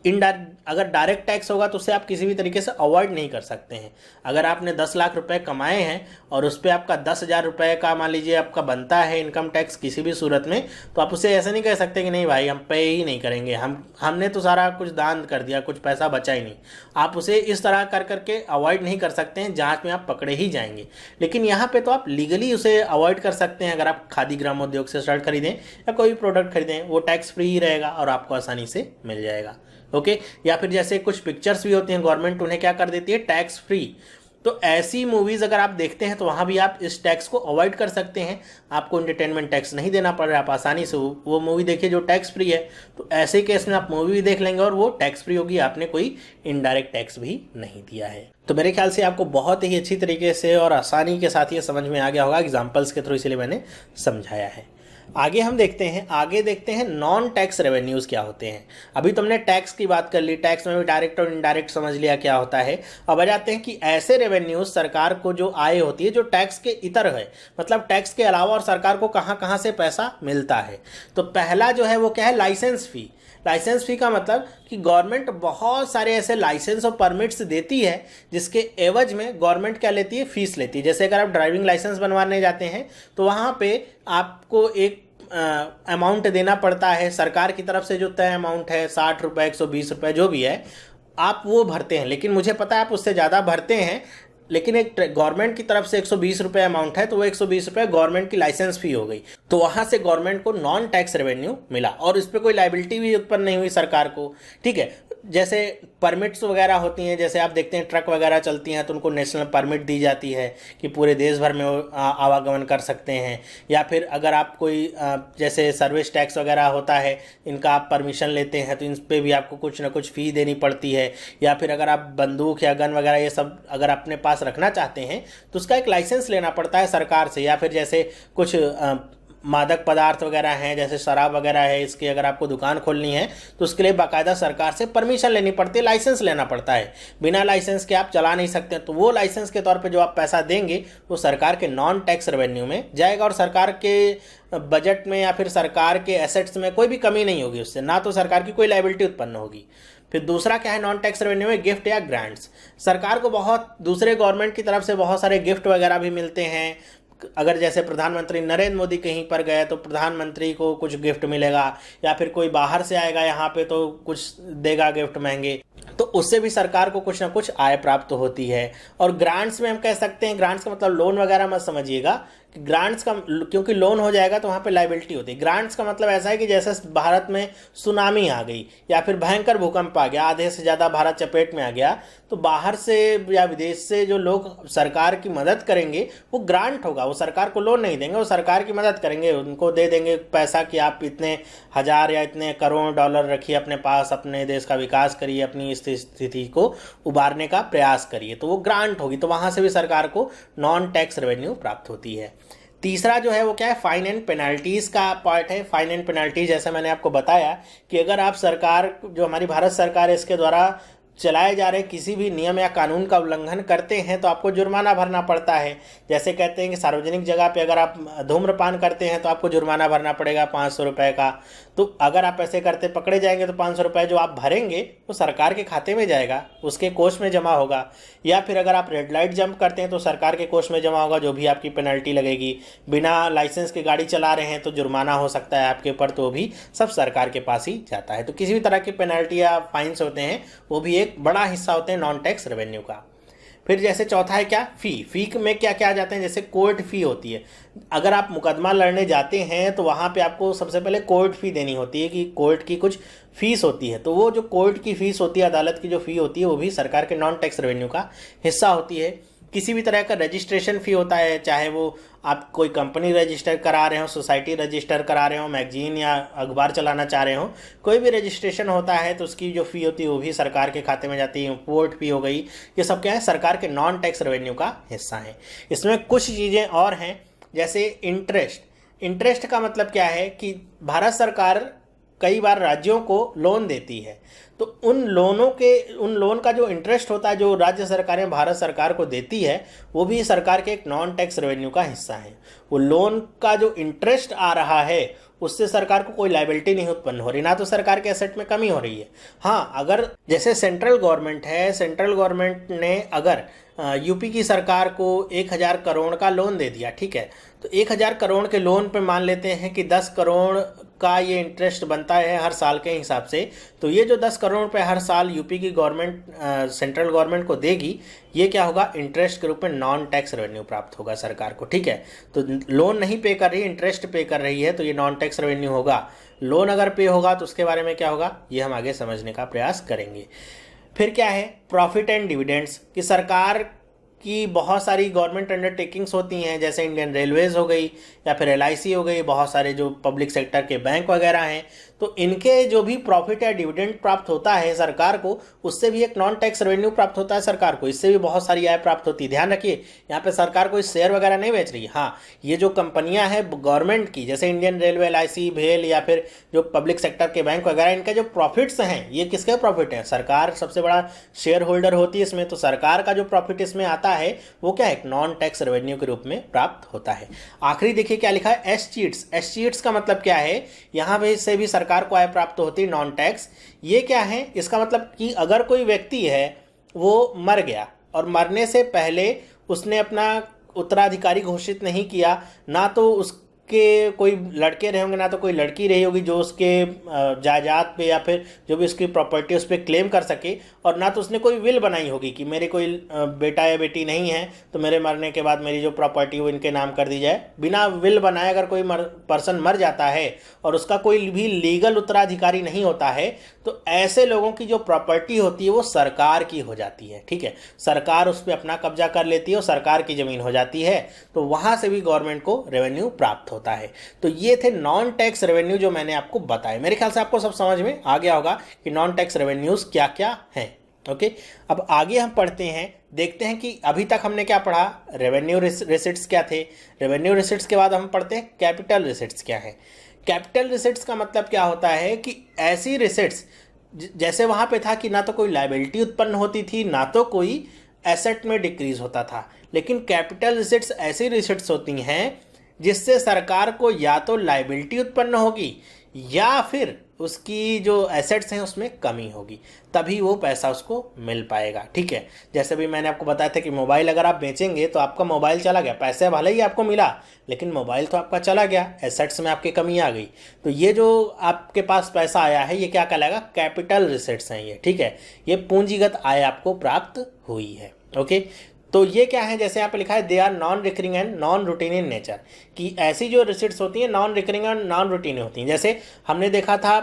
अगर डायरेक्ट टैक्स होगा तो उसे आप किसी भी तरीके से अवॉइड नहीं कर सकते हैं। अगर आपने 10 लाख रुपए कमाए हैं और उस पर आपका 10,000 रुपये का मान लीजिए आपका बनता है इनकम टैक्स किसी भी सूरत में, तो आप उसे ऐसे नहीं कह सकते कि नहीं भाई हम पे ही नहीं करेंगे, हमने तो सारा कुछ दान कर दिया, कुछ पैसा बचा ही नहीं। आप उसे इस तरह कर करके अवॉइड नहीं कर सकते हैं, जांच में आप पकड़े ही जाएंगे। लेकिन यहाँ पे तो आप लीगली उसे अवॉइड कर सकते हैं। अगर आप खादी ग्रामोद्योग से शर्ट खरीदें या कोई भी प्रोडक्ट खरीदें, वो टैक्स फ्री ही रहेगा और आपको आसानी से मिल जाएगा, ओके। या फिर जैसे कुछ पिक्चर्स भी होती हैं, गवर्नमेंट उन्हें क्या कर देती है, टैक्स फ्री। तो ऐसी मूवीज़ अगर आप देखते हैं तो वहाँ भी आप इस टैक्स को अवॉइड कर सकते हैं, आपको एंटरटेनमेंट टैक्स नहीं देना पड़ रहा है, आप आसानी से वो मूवी देखिए जो टैक्स फ्री है। तो ऐसे केस में आप मूवी भी देख लेंगे और वो टैक्स फ्री होगी, आपने कोई इनडायरेक्ट टैक्स भी नहीं दिया है। तो मेरे ख्याल से आपको बहुत ही अच्छी तरीके से और आसानी के साथ ये समझ में आ गया होगा एग्जाम्पल्स के थ्रू, इसलिए मैंने समझाया है। आगे हम देखते हैं नॉन टैक्स रेवेन्यूज़ क्या होते हैं। अभी तुमने टैक्स की बात कर ली, टैक्स में भी डायरेक्ट और इनडायरेक्ट समझ लिया क्या होता है। अब आ जाते हैं कि ऐसे रेवेन्यूज सरकार को जो आय होती है जो टैक्स के इतर है, मतलब टैक्स के अलावा और सरकार को कहाँ कहाँ से पैसा मिलता है। तो पहला जो है वो क्या है, लाइसेंस फी। लाइसेंस फी का मतलब कि गवर्नमेंट बहुत सारे ऐसे लाइसेंस और परमिट्स देती है जिसके एवज में गवर्नमेंट क्या लेती है, फीस लेती है। जैसे अगर आप ड्राइविंग लाइसेंस बनवाने जाते हैं तो वहाँ पे आपको एक अमाउंट देना पड़ता है सरकार की तरफ से, जो तय अमाउंट है 60 रुपये 120 रुपये जो भी है आप वो भरते हैं। लेकिन मुझे पता है आप उससे ज़्यादा भरते हैं, लेकिन एक गवर्नमेंट की तरफ से 120 रुपये अमाउंट है, तो वो 120 रुपये गवर्नमेंट की लाइसेंस फी हो गई, तो वहां से गवर्नमेंट को नॉन टैक्स रेवेन्यू मिला और इस पर कोई लाइबिलिटी भी उत्पन्न नहीं हुई सरकार को। ठीक है, जैसे परमिट्स वगैरह होती हैं, जैसे आप देखते हैं ट्रक वगैरह चलती हैं तो उनको नेशनल परमिट दी जाती है कि पूरे देश भर में वो आवागमन कर सकते हैं, या फिर अगर आप कोई जैसे सर्विस टैक्स वगैरह होता है, इनका आप परमिशन लेते हैं तो इन पर भी आपको कुछ ना कुछ फ़ी देनी पड़ती है, या फिर अगर आप बंदूक या गन वगैरह ये सब अगर अपने पास रखना चाहते हैं तो उसका एक लाइसेंस लेना पड़ता है सरकार से, या फिर जैसे कुछ मादक पदार्थ वगैरह हैं जैसे शराब वगैरह है, इसकी अगर आपको दुकान खोलनी है तो उसके लिए बाकायदा सरकार से परमिशन लेनी पड़ती है, लाइसेंस लेना पड़ता है, बिना लाइसेंस के आप चला नहीं सकते। तो वो लाइसेंस के तौर पे जो आप पैसा देंगे वो सरकार के नॉन टैक्स रेवेन्यू में जाएगा और सरकार के बजट में या फिर सरकार के एसेट्स में कोई भी कमी नहीं होगी उससे, ना तो सरकार की कोई लायबिलिटी उत्पन्न होगी। फिर दूसरा क्या है नॉन टैक्स रेवेन्यू में, गिफ्ट या ग्रांट्स। सरकार को बहुत दूसरे गवर्नमेंट की तरफ से बहुत सारे गिफ्ट वगैरह भी मिलते हैं। अगर जैसे प्रधानमंत्री नरेंद्र मोदी कहीं पर गए तो प्रधानमंत्री को कुछ गिफ्ट मिलेगा, या फिर कोई बाहर से आएगा यहाँ पे तो कुछ देगा गिफ्ट महंगे, तो उससे भी सरकार को कुछ ना कुछ आय प्राप्त होती है। और ग्रांट्स में हम कह सकते हैं, ग्रांट्स का मतलब लोन वगैरह मत समझिएगा, ग्रांट्स का क्योंकि लोन हो जाएगा तो वहाँ पे लाइबिलिटी होती है। ग्रांट्स का मतलब ऐसा है कि जैसे भारत में सुनामी आ गई या फिर भयंकर भूकंप आ गया, आधे से ज़्यादा भारत चपेट में आ गया, तो बाहर से या विदेश से जो लोग सरकार की मदद करेंगे वो ग्रांट होगा, वो सरकार को लोन नहीं देंगे, वो सरकार की मदद करेंगे, उनको दे देंगे पैसा कि आप इतने हज़ार या इतने करोड़ डॉलर रखिए अपने पास, अपने देश का विकास करिए, अपनी स्थिति को उबारने का प्रयास करिए, तो वो ग्रांट होगी, तो वहाँ से भी सरकार को नॉन टैक्स रेवेन्यू प्राप्त होती है। तीसरा जो है वो क्या है, फाइन एंड पेनल्टीज़ का पार्ट है। फाइन एंड पेनल्टी जैसे मैंने आपको बताया कि अगर आप सरकार जो हमारी भारत सरकार है इसके द्वारा चलाए जा रहे किसी भी नियम या कानून का उल्लंघन करते हैं तो आपको जुर्माना भरना पड़ता है। जैसे कहते हैं कि सार्वजनिक जगह पे अगर आप धूम्रपान करते हैं तो आपको जुर्माना भरना पड़ेगा 500 रुपये का, तो अगर आप ऐसे करते पकड़े जाएंगे तो 500 रुपये जो आप भरेंगे वो सरकार के खाते में जाएगा, उसके कोष में जमा होगा। या फिर अगर आप रेड लाइट जंप करते हैं तो सरकार के कोष में जमा होगा, जो भी आपकी पेनल्टी लगेगी। बिना लाइसेंस के गाड़ी चला रहे हैं तो जुर्माना हो सकता है आपके ऊपर, तो भी सब सरकार के पास ही जाता है। तो किसी भी तरह की पेनल्टी या फाइन्स होते हैं वो भी एक बड़ा हिस्सा होते हैं नॉन टैक्स रेवेन्यू का। फिर जैसे चौथा है क्या, फ़ी में क्या क्या आ जाते हैं, जैसे कोर्ट फ़ी होती है। अगर आप मुकदमा लड़ने जाते हैं तो वहाँ पे आपको सबसे पहले कोर्ट फ़ी देनी होती है कि कोर्ट की कुछ फ़ीस होती है, तो वो जो कोर्ट की फ़ीस होती है, अदालत की जो फ़ी होती है, वो भी सरकार के नॉन टैक्स रेवेन्यू का हिस्सा होती है। किसी भी तरह का रजिस्ट्रेशन फ़ी होता है, चाहे वो आप कोई कंपनी रजिस्टर करा रहे हो, सोसाइटी रजिस्टर करा रहे हो, मैगजीन या अखबार चलाना चाह रहे हो, कोई भी रजिस्ट्रेशन होता है तो उसकी जो फ़ी होती है वो भी सरकार के खाते में जाती है। पोर्ट फ़ी हो गई, ये सब क्या है, सरकार के नॉन टैक्स रेवेन्यू का हिस्सा है। इसमें कुछ चीज़ें और हैं, जैसे इंटरेस्ट का मतलब क्या है कि भारत सरकार कई बार राज्यों को लोन देती है, तो उन लोन का जो इंटरेस्ट होता है जो राज्य सरकारें भारत सरकार को देती है वो भी सरकार के एक नॉन टैक्स रेवेन्यू का हिस्सा है। वो लोन का जो इंटरेस्ट आ रहा है उससे सरकार को कोई लायबिलिटी नहीं उत्पन्न हो रही, ना तो सरकार के एसेट में कमी हो रही है। हाँ, अगर जैसे सेंट्रल गवर्नमेंट है, सेंट्रल गवर्नमेंट ने अगर यूपी की सरकार को 1000 करोड़ का लोन दे दिया, ठीक है, तो 1000 करोड़ के लोन पे मान लेते हैं कि 10 करोड़ का ये इंटरेस्ट बनता है हर साल के हिसाब से, तो ये जो 10 करोड़ रुपए हर साल यूपी की गवर्नमेंट सेंट्रल गवर्नमेंट को देगी, ये क्या होगा, इंटरेस्ट के रूप में नॉन टैक्स रेवेन्यू प्राप्त होगा सरकार को। ठीक है, तो लोन नहीं पे कर रही है, इंटरेस्ट पे कर रही है, तो ये नॉन टैक्स रेवेन्यू होगा। लोन अगर पे होगा तो उसके बारे में क्या होगा, ये हम आगे समझने का प्रयास करेंगे। फिर क्या है, प्रॉफिट एंड डिविडेंड्स, कि सरकार की बहुत सारी गवर्नमेंट अंडरटेकिंग्स होती हैं, जैसे इंडियन रेलवेज़ हो गई या फिर LIC हो गई, बहुत सारे जो पब्लिक सेक्टर के बैंक वगैरह हैं, तो इनके जो भी प्रॉफिट या डिविडेंड प्राप्त होता है सरकार को, उससे भी एक नॉन टैक्स रेवेन्यू प्राप्त होता है सरकार को, इससे भी बहुत सारी आय प्राप्त होती है। ध्यान रखिए, यहाँ पे सरकार कोई शेयर वगैरह नहीं बेच रही। हाँ, ये जो कंपनियां हैं गवर्नमेंट की, जैसे इंडियन रेलवे, LIC, भेल या फिर जो पब्लिक सेक्टर के बैंक वगैरह, इनके जो प्रॉफिट्स हैं ये किसके प्रॉफिट हैं, सरकार सबसे बड़ा शेयर होल्डर होती है इसमें, तो सरकार का जो प्रॉफिट इसमें आता है वो क्या है, एक नॉन टैक्स रेवेन्यू के रूप में प्राप्त होता है। आखिरी देखिए क्या लिखा है, एस चीट्स का मतलब क्या है, यहाँ पे से भी सरकार को आय प्राप्त होती है नॉन टैक्स। ये क्या है, इसका मतलब कि अगर कोई व्यक्ति है वो मर गया और मरने से पहले उसने अपना उत्तराधिकारी घोषित नहीं किया, ना तो के कोई लड़के रहे होंगे ना तो कोई लड़की रही होगी जो उसके जायदाद पे या फिर जो भी उसकी प्रॉपर्टी उस पर क्लेम कर सके, और ना तो उसने कोई विल बनाई होगी कि मेरे कोई बेटा या बेटी नहीं है तो मेरे मरने के बाद मेरी जो प्रॉपर्टी वो इनके नाम कर दी जाए। बिना विल बनाए अगर कोई पर्सन मर जाता है और उसका कोई भी लीगल उत्तराधिकारी नहीं होता है तो ऐसे लोगों की जो प्रॉपर्टी होती है वो सरकार की हो जाती है। ठीक है, सरकार उस पर अपना कब्जा कर लेती है और सरकार की ज़मीन हो जाती है, तो वहाँ से भी गवर्नमेंट को रेवेन्यू प्राप्त होता है। तो ये थे नॉन टैक्स रेवेन्यू जो मैंने आपको बताए। मेरे ख्याल से आपको सब समझ में आ गया होगा कि नॉन टैक्स रेवेन्यूज़ क्या क्या हैं। ओके, अब आगे हम पढ़ते हैं, देखते हैं कि अभी तक हमने क्या पढ़ा, रेवेन्यू रिसिट्स क्या थे। रेवेन्यू रिसिट्स के बाद हम पढ़ते हैं कैपिटल रिसिट्स क्या है। कैपिटल रिसिट्स का मतलब क्या होता है कि ऐसी रिसिट्स जैसे वहाँ पे था कि ना तो कोई लायबिलिटी उत्पन्न होती थी ना तो कोई एसेट में डिक्रीज होता था, लेकिन कैपिटल रिसिट्स ऐसी रिसिट्स होती हैं जिससे सरकार को या तो लायबिलिटी उत्पन्न होगी या फिर उसकी जो एसेट्स हैं उसमें कमी होगी, तभी वो पैसा उसको मिल पाएगा। ठीक है, जैसे भी मैंने आपको बताया था कि मोबाइल अगर आप बेचेंगे तो आपका मोबाइल चला गया, पैसे भले ही आपको मिला लेकिन मोबाइल तो आपका चला गया, एसेट्स में आपकी कमी आ गई। तो ये जो आपके पास पैसा आया है ये क्या कहलाएगा, कैपिटल रिसिट्स हैं ये। ठीक है, ये पूंजीगत आय आपको प्राप्त हुई है। ओके, तो ये क्या है, जैसे यहाँ पे लिखा है they are non recurring and non routine in nature, कि ऐसी जो रिसिट्स होती हैं नॉन रिकरिंग और नॉन रूटीन होती हैं। जैसे हमने देखा था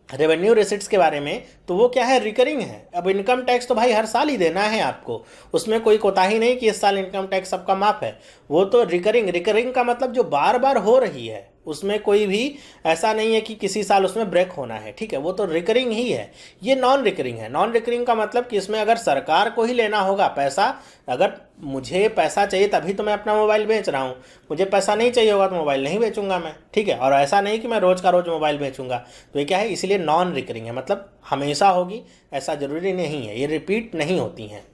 रेवेन्यू रिसिट्स के बारे में, तो वो क्या है, रिकरिंग है। अब इनकम टैक्स तो भाई हर साल ही देना है आपको, उसमें कोई कोताही नहीं कि इस साल इनकम टैक्स सबका माफ है। वो तो रिकरिंग का मतलब जो बार बार हो रही है, उसमें कोई भी ऐसा नहीं है कि किसी साल उसमें ब्रेक होना है। ठीक है, वो तो रिकरिंग ही है। ये नॉन रिकरिंग है। नॉन रिकरिंग का मतलब कि इसमें अगर सरकार को ही लेना होगा पैसा, अगर मुझे पैसा चाहिए तभी तो मैं अपना मोबाइल बेच रहा हूँ, मुझे पैसा नहीं चाहिए होगा तो मोबाइल नहीं बेचूंगा मैं। ठीक है, और ऐसा नहीं कि मैं रोज़ का रोज़ मोबाइल बेचूंगा। तो ये क्या है, इसलिए नॉन रिकरिंग है, मतलब हमेशा होगी ऐसा ज़रूरी नहीं है, ये रिपीट नहीं होती हैं।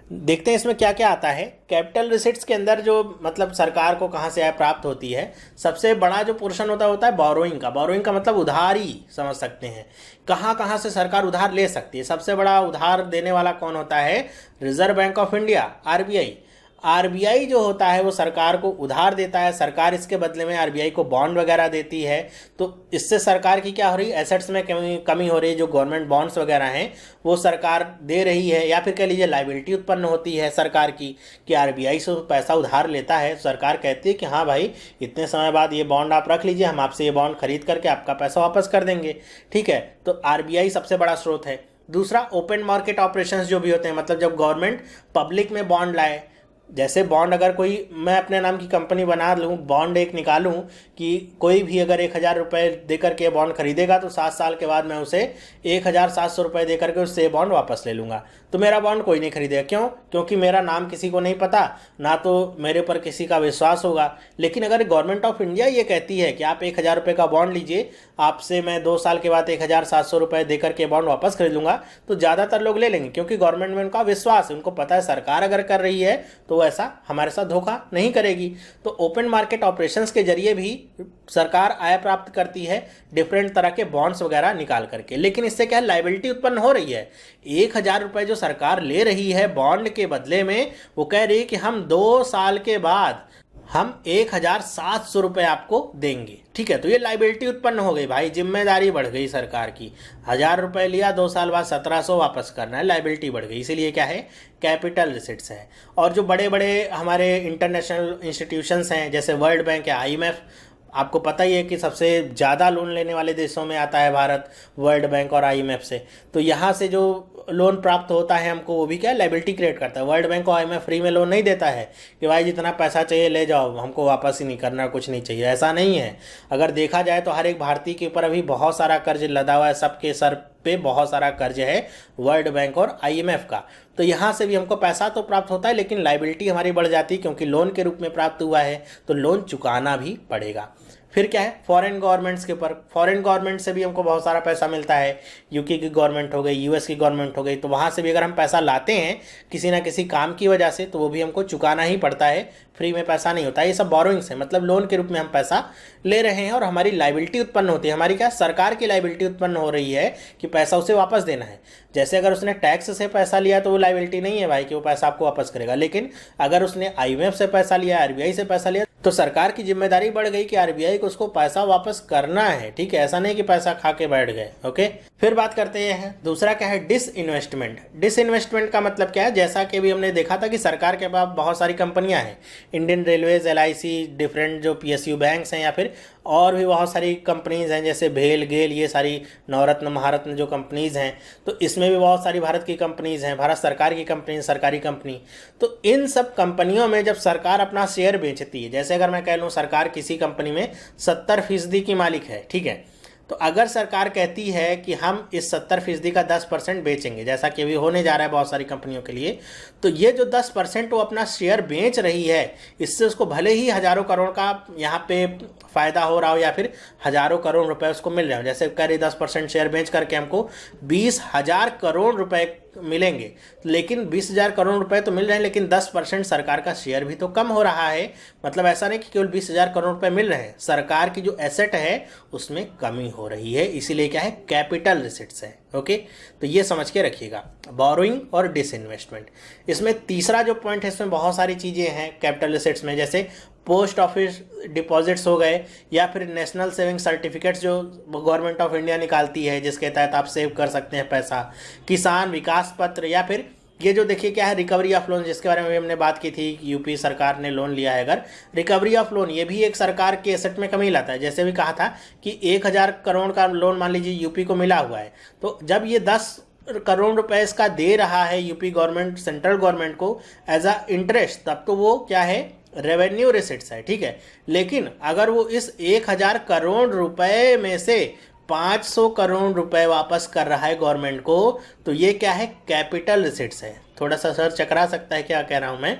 देखते हैं इसमें क्या क्या आता है। कैपिटल रिसिट्स के अंदर जो मतलब सरकार को कहाँ से आय प्राप्त होती है, सबसे बड़ा जो पोर्शन होता है बोरोइंग का। बोरोइंग का मतलब उधारी समझ सकते हैं, कहाँ कहाँ से सरकार उधार ले सकती है। सबसे बड़ा उधार देने वाला कौन होता है, reserve bank of India, RBI. RBI जो होता है वो सरकार को उधार देता है, सरकार इसके बदले में आरबीआई को बॉन्ड वगैरह देती है। तो इससे सरकार की क्या हो रही है, एसेट्स में कमी हो रही है। जो गवर्नमेंट बॉन्ड्स वगैरह हैं वो सरकार दे रही है, या फिर कह लीजिए लायबिलिटी उत्पन्न होती है सरकार की कि आरबीआई से पैसा उधार लेता है, सरकार कहती है कि हाँ भाई इतने समय बाद ये बॉन्ड आप रख लीजिए, हम आपसे ये बॉन्ड खरीद करके आपका पैसा वापस कर देंगे। ठीक है, तो आरबीआई सबसे बड़ा स्रोत है। दूसरा ओपन मार्केट ऑपरेशंस जो भी होते हैं, मतलब जब गवर्नमेंट पब्लिक में बॉन्ड लाए, जैसे बॉन्ड अगर कोई, मैं अपने नाम की कंपनी बना लूँ, बॉन्ड एक निकालूँ कि कोई भी अगर 1,000 रुपये दे करके बॉन्ड खरीदेगा तो 7 साल के बाद मैं उसे 1,700 रुपये दे करके उससे बॉन्ड वापस ले लूँगा, तो मेरा बॉन्ड कोई नहीं खरीदेगा। क्यों? क्योंकि मेरा नाम किसी को नहीं पता, ना तो मेरे पर किसी का विश्वास होगा। लेकिन अगर गवर्नमेंट ऑफ इंडिया ये कहती है कि आप 1,000 रुपये का बॉन्ड लीजिए, आपसे मैं 2 साल के बाद 1,700 रुपये दे करके बॉन्ड वापस खरीद लूँगा, तो ज़्यादातर लोग ले लेंगे, क्योंकि गवर्नमेंट में उनका विश्वास है, उनको पता है सरकार अगर कर रही है तो वो ऐसा हमारे साथ धोखा नहीं करेगी। तो ओपन मार्केट ऑपरेशंस के जरिए भी सरकार आय प्राप्त करती है डिफरेंट तरह के बॉन्ड्स वगैरह निकाल करके। लेकिन इससे क्या है, लायबिलिटी उत्पन्न हो रही है। 1,000 रुपये जो सरकार ले रही है बॉन्ड के बदले में, वो कह रही है कि हम 2 साल के बाद हम 1,700 रुपये आपको देंगे। ठीक है, तो ये लायबिलिटी उत्पन्न हो गई भाई, जिम्मेदारी बढ़ गई सरकार की। 1,000 रुपये लिया, 2 साल बाद 1,700 वापस करना है, लायबिलिटी बढ़ गई। इसीलिए क्या है, कैपिटल रिसिट्स है। और जो बड़े बड़े हमारे इंटरनेशनल इंस्टीट्यूशंस हैं, जैसे वर्ल्ड बैंक या आईएमएफ, आपको पता ही है कि सबसे ज़्यादा लोन लेने वाले देशों में आता है भारत, वर्ल्ड बैंक और आईएमएफ से। तो यहाँ से जो लोन प्राप्त होता है हमको, वो भी क्या है, लायबिलिटी क्रिएट करता है। वर्ल्ड बैंक और आईएमएफ फ्री में लोन नहीं देता है कि भाई जितना पैसा चाहिए ले जाओ, हमको वापस ही नहीं करना, कुछ नहीं चाहिए, ऐसा नहीं है। अगर देखा जाए तो हर एक भारतीय के ऊपर अभी बहुत सारा कर्ज लदा हुआ है, सबके सर पे बहुत सारा कर्ज है वर्ल्ड बैंक और आईएमएफ का। तो यहाँ से भी हमको पैसा तो प्राप्त होता है, लेकिन लायबिलिटी हमारी बढ़ जाती है, क्योंकि लोन के रूप में प्राप्त हुआ है तो लोन चुकाना भी पड़ेगा। फिर क्या है, फॉरेन गवर्नमेंट्स के ऊपर, फॉरेन गवर्नमेंट से भी हमको बहुत सारा पैसा मिलता है। यूके की गवर्नमेंट हो गई, यूएस की गवर्नमेंट हो गई, तो वहाँ से भी अगर हम पैसा लाते हैं किसी ना किसी काम की वजह से, तो वो भी हमको चुकाना ही पड़ता है, फ्री में पैसा नहीं होता है। ये सब बोरोइंग्स है, मतलब लोन के रूप में हम पैसा ले रहे हैं और हमारी लायबिलिटी उत्पन्न होती है। हमारी क्या, सरकार की लायबिलिटी उत्पन्न हो रही है कि पैसा उसे वापस देना है। जैसे अगर उसने टैक्स से पैसा लिया तो वो लायबिलिटी नहीं है भाई कि वो पैसा आपको वापस करेगा, लेकिन अगर उसने आईएमएफ से पैसा लिया, आरबीआई से पैसा लिया, तो सरकार की जिम्मेदारी बढ़ गई कि आरबीआई को उसको पैसा वापस करना है, ठीक है, ऐसा नहीं कि पैसा खा के बैठ गए। ओके, फिर बात करते हैं दूसरा क्या है, डिसइन्वेस्टमेंट। डिसइन्वेस्टमेंट का मतलब क्या है, जैसा कि अभी हमने देखा था कि सरकार के पास बहुत सारी कंपनियां हैं, इंडियन रेलवेज, एलआईसी, डिफरेंट जो पीएसयू बैंक्स हैं, या फिर और भी बहुत सारी कंपनीज हैं जैसे भेल गेल, ये सारी नवरत्न महारत्न जो कंपनीज हैं, तो इसमें भी बहुत सारी भारत की कंपनीज हैं, भारत सरकार की कंपनी, सरकारी कंपनी। तो इन सब कंपनियों में जब सरकार अपना शेयर बेचती है, जैसे अगर मैं कह लूँ सरकार किसी कंपनी में 70% की मालिक है, ठीक है, तो अगर सरकार कहती है कि हम इस 70% का 10% बेचेंगे, जैसा कि अभी होने जा रहा है बहुत सारी कंपनियों के लिए, तो ये जो 10% वो अपना शेयर बेच रही है, इससे उसको भले ही हजारों करोड़ का यहाँ पे फायदा हो रहा हो या फिर हजारों करोड़ रुपए उसको मिल रहे हो, जैसे कह रही 10% शेयर बेच करके हमको 20,000 करोड़ रुपए मिलेंगे, लेकिन 20,000 करोड़ रुपए तो मिल रहे हैं, लेकिन 10% सरकार का शेयर भी तो कम हो रहा है। मतलब ऐसा नहीं कि केवल 20,000 करोड़ रुपए मिल रहे हैं, सरकार की जो एसेट है उसमें कमी हो रही है, इसीलिए क्या है, कैपिटल रिसिट्स है। ओके, तो ये समझ के रखिएगा, बोरोइंग और डिसइन्वेस्टमेंट। इसमें तीसरा जो पॉइंट है, इसमें बहुत सारी चीज़ें हैं कैपिटल रिसिट्स में, जैसे पोस्ट ऑफिस डिपॉजिट्स हो गए, या फिर नेशनल सेविंग सर्टिफिकेट्स जो गवर्नमेंट ऑफ इंडिया निकालती है, जिसके तहत आप सेव कर सकते हैं पैसा, किसान विकास पत्र, या फिर ये जो देखिए क्या है, रिकवरी ऑफ लोन, जिसके बारे में हमने बात की थी, यूपी सरकार ने लोन लिया है अगर, रिकवरी ऑफ लोन, ये भी एक सरकार के एसेट में कमी लाता है। जैसे भी कहा था कि 1,000 करोड़ का लोन मान लीजिए यूपी को मिला हुआ है, तो जब ये 10 करोड़ रुपए इसका दे रहा है यूपी गवर्नमेंट सेंट्रल गवर्नमेंट को एज अ इंटरेस्ट, तब तो वो क्या है, रेवेन्यू रिसिट्स है, ठीक है। लेकिन अगर वो इस 1,000 करोड़ रुपए में से 500 करोड़ रुपए वापस कर रहा है गवर्नमेंट को, तो ये क्या है, कैपिटल रिसिट्स है। थोड़ा सा सर चकरा सकता है क्या कह रहा हूं मैं,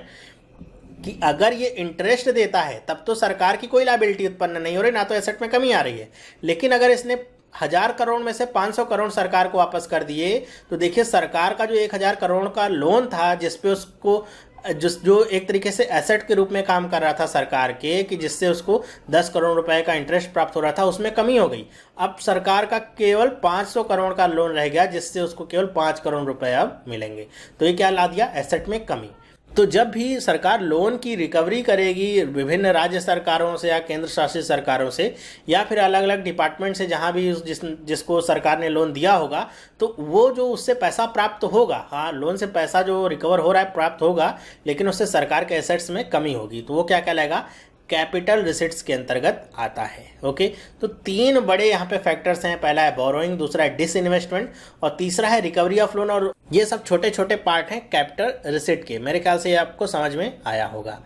कि अगर ये इंटरेस्ट देता है तब तो सरकार की कोई लायबिलिटी उत्पन्न नहीं हो रही, ना तो एसेट में कमी आ रही है, लेकिन अगर इसने 1,000 करोड़ में से 500 करोड़ सरकार को वापस कर दिए, तो देखिए सरकार का जो 1,000 करोड़ का लोन था, जिसपे उसको जो एक तरीके से एसेट के रूप में काम कर रहा था सरकार के, कि जिससे उसको 10 करोड़ रुपए का इंटरेस्ट प्राप्त हो रहा था, उसमें कमी हो गई। अब सरकार का केवल 500 करोड़ का लोन रह गया, जिससे उसको केवल 5 करोड़ रुपए अब मिलेंगे। तो ये क्या ला दिया, एसेट में कमी। तो जब भी सरकार लोन की रिकवरी करेगी विभिन्न राज्य सरकारों से या केंद्र शासित सरकारों से, या फिर अलग अलग डिपार्टमेंट से, जहां भी जिसको सरकार ने लोन दिया होगा, तो वो जो उससे पैसा प्राप्त होगा, हाँ, लोन से पैसा जो रिकवर हो रहा है प्राप्त होगा, लेकिन उससे सरकार के एसेट्स में कमी होगी, तो वो क्या कहलाएगा, कैपिटल रिसिट्स के अंतर्गत आता है। ओके, तो 3 बड़े यहाँ पे फैक्टर्स हैं, पहला है बोरोइंग, दूसरा है डिसइन्वेस्टमेंट, और तीसरा है रिकवरी ऑफ लोन, और ये सब छोटे छोटे पार्ट हैं कैपिटल रिसिट के। मेरे ख्याल से ये आपको समझ में आया होगा।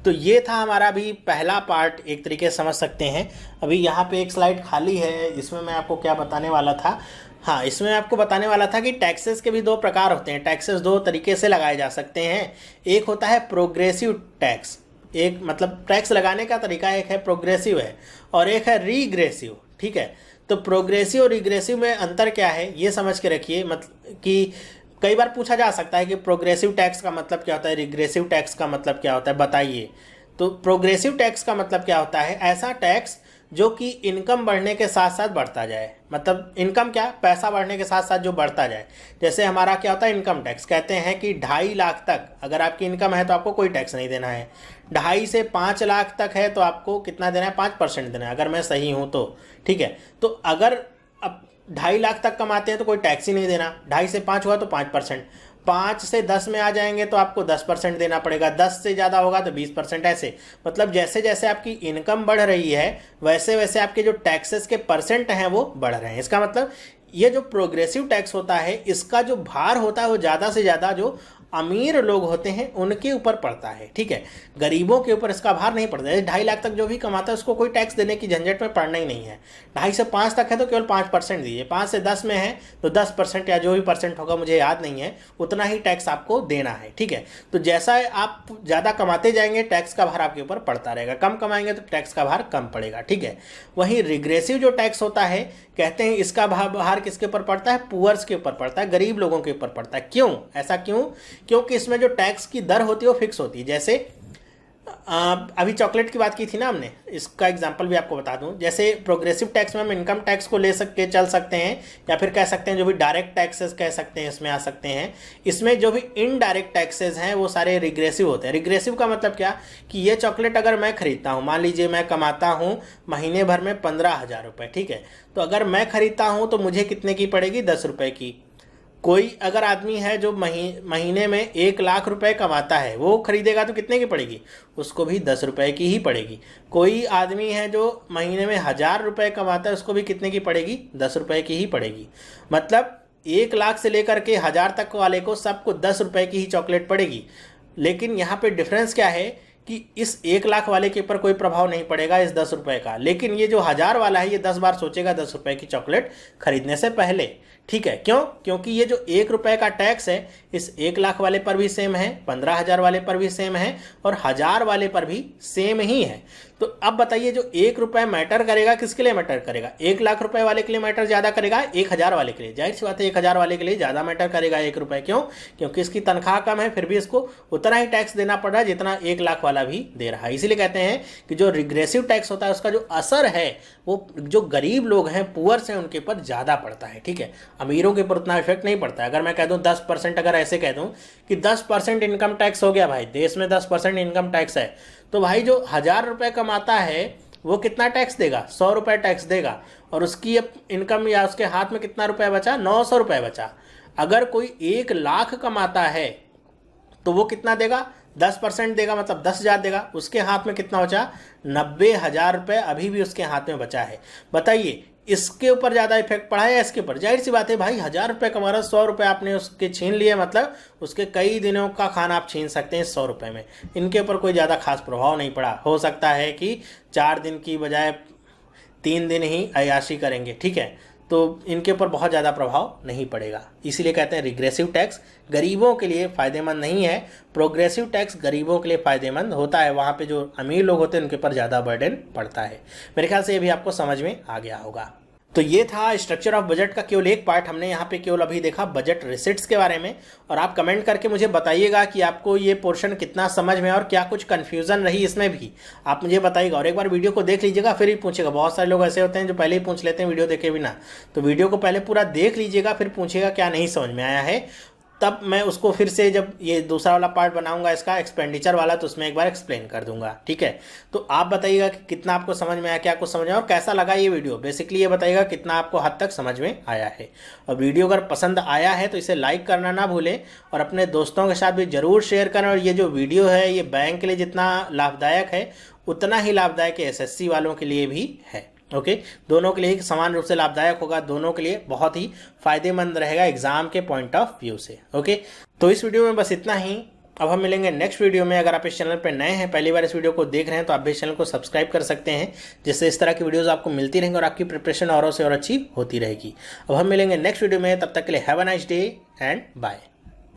तो ये था हमारा अभी पहला पार्ट, एक तरीके से समझ सकते हैं। अभी यहाँ पे एक स्लाइड खाली है, इसमें मैं आपको क्या बताने वाला था, हाँ, इसमें आपको बताने वाला था कि टैक्सेस के भी 2 प्रकार होते हैं। टैक्सेस 2 तरीके से लगाए जा सकते हैं। एक होता है प्रोग्रेसिव टैक्स, एक मतलब टैक्स लगाने का तरीका एक है प्रोग्रेसिव है, और एक है रिग्रेसिव, ठीक है। तो प्रोग्रेसिव और रिग्रेसिव में अंतर क्या है, ये समझ के रखिए। मतलब कि कई बार पूछा जा सकता है कि प्रोग्रेसिव टैक्स का मतलब क्या होता है, रिग्रेसिव टैक्स का मतलब क्या होता है, बताइए। तो प्रोग्रेसिव टैक्स का मतलब क्या होता है, ऐसा टैक्स जो कि इनकम बढ़ने के साथ साथ बढ़ता जाए। मतलब इनकम क्या, पैसा बढ़ने के साथ साथ जो बढ़ता जाए। जैसे हमारा क्या होता है, इनकम टैक्स, कहते हैं कि 2.5 लाख तक अगर आपकी इनकम है तो आपको कोई टैक्स नहीं देना है। 2.5 से 5 लाख तक है तो आपको कितना देना है, 5% देना है, अगर मैं सही हूँ तो, ठीक है। तो अगर अब 2.5 लाख तक कमाते हैं तो कोई टैक्स ही नहीं देना, 2.5 से 5 हुआ तो 5%, 5 से 10 में आ जाएंगे तो आपको 10% देना पड़ेगा, 10 से ज़्यादा होगा तो 20%, ऐसे। मतलब जैसे जैसे आपकी इनकम बढ़ रही है वैसे वैसे आपके जो टैक्सेस के परसेंट हैं वो बढ़ रहे हैं। इसका मतलब ये जो प्रोग्रेसिव टैक्स होता है, इसका जो भार होता है वो ज़्यादा से ज़्यादा जो अमीर लोग होते हैं उनके ऊपर पड़ता है, ठीक है। गरीबों के ऊपर इसका भार नहीं पड़ता है। 2.5 लाख तक जो भी कमाता है उसको कोई टैक्स देने की झंझट में पड़ना ही नहीं है। 2.5 से 5 तक है तो केवल 5% दीजिए, 5 से 10 में है तो 10% या जो भी परसेंट होगा, मुझे याद नहीं है, उतना ही टैक्स आपको देना है, ठीक है। तो जैसा आप ज़्यादा कमाते जाएंगे टैक्स का भार आपके ऊपर पड़ता रहेगा, कम कमाएंगे तो टैक्स का भार कम पड़ेगा, ठीक है। वहीं रिग्रेसिव जो टैक्स होता है, कहते हैं इसका भार किसके ऊपर पड़ता है, पुअर्स के ऊपर पड़ता है, गरीब लोगों के ऊपर पड़ता है। क्यों, ऐसा क्यों? क्योंकि इसमें जो टैक्स की दर होती है वो फिक्स होती है। जैसे अभी चॉकलेट की बात की थी ना हमने, इसका एग्जांपल भी आपको बता दूं। जैसे प्रोग्रेसिव टैक्स में हम इनकम टैक्स को ले सकते चल सकते हैं, या फिर कह सकते हैं जो भी डायरेक्ट टैक्सेस कह सकते हैं इसमें आ सकते हैं। इसमें जो भी इनडायरेक्ट टैक्सेस हैं वो सारे रिग्रेसिव होते हैं। रिग्रेसिव का मतलब क्या कि ये चॉकलेट अगर मैं खरीदता हूँ, मान लीजिए मैं कमाता हूँ महीने भर में 15,000 रुपये, ठीक है, तो अगर मैं खरीदता हूँ तो मुझे कितने की पड़ेगी, 10 रुपये की। कोई अगर आदमी है जो महीने में 1 लाख रुपए कमाता है, वो खरीदेगा तो कितने की पड़ेगी, उसको भी 10 रुपए की ही पड़ेगी। कोई आदमी है जो महीने में 1,000 रुपए कमाता है, उसको भी कितने की पड़ेगी, 10 रुपए की ही पड़ेगी। मतलब 1 लाख से लेकर के 1,000 तक वाले को सबको 10 रुपए की ही चॉकलेट पड़ेगी। लेकिन यहाँ पे डिफरेंस क्या है कि इस 1 लाख वाले के ऊपर कोई प्रभाव नहीं पड़ेगा इस 10 रुपए का, लेकिन ये जो 1,000 वाला है ये 10 बार सोचेगा 10 रुपए की चॉकलेट खरीदने से पहले। ठीक है, क्यों? क्योंकि ये जो 1 रुपए का टैक्स है इस 1 लाख वाले पर भी सेम है, 15,000 वाले पर भी सेम है, और 1,000 वाले पर भी सेम ही है। तो अब बताइए जो 1 रुपए मैटर करेगा किसके लिए मैटर करेगा, 1 लाख रुपए वाले के लिए मैटर ज्यादा करेगा, 1,000 वाले के लिए? जाहिर सी बात है 1,000 वाले के लिए ज्यादा मैटर करेगा 1 रुपए। क्यों? क्योंकि इसकी तनख्वाह कम है, फिर भी इसको उतना ही टैक्स देना पड़ रहा है जितना 1 लाख वाला भी दे रहा है। इसीलिए कहते हैं कि जो रिग्रेसिव टैक्स होता है उसका जो असर है वो जो गरीब लोग हैं, पुअर्स हैं, उनके ऊपर ज्यादा पड़ता है। ठीक है, अमीरों के ऊपर उतना इफेक्ट नहीं पड़ता है। अगर मैं कह दूं 10%, अगर ऐसे कह दूं कि 10% इनकम टैक्स हो गया भाई, देश में 10% इनकम टैक्स है, तो भाई जो 1,000 रुपए कमाता है वो कितना टैक्स देगा, 100 रुपए टैक्स देगा, और उसकी इनकम या उसके हाथ में कितना रुपए बचा, 900 रुपए बचा। अगर कोई 1 लाख कमाता है तो वो कितना देगा, 10% देगा, मतलब 10,000 देगा। उसके हाथ में कितना बचा, 90,000 रुपए अभी भी उसके हाथ में बचा है। बताइए इसके ऊपर ज्यादा इफेक्ट पड़ा है या इसके ऊपर? जाहिर सी बात है भाई, 1,000 रुपए कमा रहा, 100 रुपए आपने उसके छीन लिए, मतलब उसके कई दिनों का खाना आप छीन सकते हैं 100 रुपए में। इनके ऊपर कोई ज्यादा खास प्रभाव नहीं पड़ा। हो सकता है कि 4 दिन की बजाय 3 दिन ही अय्याशी करेंगे, ठीक है, तो इनके ऊपर बहुत ज़्यादा प्रभाव नहीं पड़ेगा। इसीलिए कहते हैं रिग्रेसिव टैक्स गरीबों के लिए फ़ायदेमंद नहीं है, प्रोग्रेसिव टैक्स गरीबों के लिए फ़ायदेमंद होता है। वहाँ पे जो अमीर लोग होते हैं उनके ऊपर ज़्यादा बर्डन पड़ता है। मेरे ख्याल से ये भी आपको समझ में आ गया होगा। तो ये था स्ट्रक्चर ऑफ बजट का केवल एक पार्ट। हमने यहाँ पे केवल अभी देखा बजट रिसिट्स के बारे में, और आप कमेंट करके मुझे बताइएगा कि आपको ये पोर्शन कितना समझ में और क्या कुछ कंफ्यूजन रही इसमें भी आप मुझे बताइएगा। और एक बार वीडियो को देख लीजिएगा फिर ही पूछेगा। बहुत सारे लोग ऐसे होते हैं जो पहले ही पूछ लेते हैं वीडियो देखे बिना, तो वीडियो को पहले पूरा देख लीजिएगा फिर पूछिएगा क्या नहीं समझ में आया है। तब मैं उसको फिर से जब ये दूसरा वाला पार्ट बनाऊंगा इसका एक्सपेंडिचर वाला, तो उसमें एक बार एक्सप्लेन कर दूंगा। ठीक है, तो आप बताइएगा कि कितना आपको समझ में आया, क्या कुछ समझ में आया और कैसा लगा ये वीडियो। बेसिकली ये बताइएगा कितना आपको हद तक समझ में आया है। और वीडियो अगर पसंद आया है तो इसे लाइक करना ना भूलें, और अपने दोस्तों के साथ भी जरूर शेयर करें। और ये जो वीडियो है ये बैंक के लिए जितना लाभदायक है उतना ही लाभदायक SSC वालों के लिए भी है। ओके, दोनों के लिए समान रूप से लाभदायक होगा, दोनों के लिए बहुत ही फायदेमंद रहेगा एग्जाम के पॉइंट ऑफ व्यू से। ओके, तो इस वीडियो में बस इतना ही। अब हम मिलेंगे नेक्स्ट वीडियो में। अगर आप इस चैनल पर नए हैं, पहली बार इस वीडियो को देख रहे हैं, तो आप भी इस चैनल को सब्सक्राइब कर सकते हैं, जिससे इस तरह की वीडियोस आपको मिलती रहेंगी और आपकी प्रिपरेशन और से और अच्छी होती रहेगी। अब हम मिलेंगे नेक्स्ट वीडियो में, तब तक के लिए have a nice day and bye.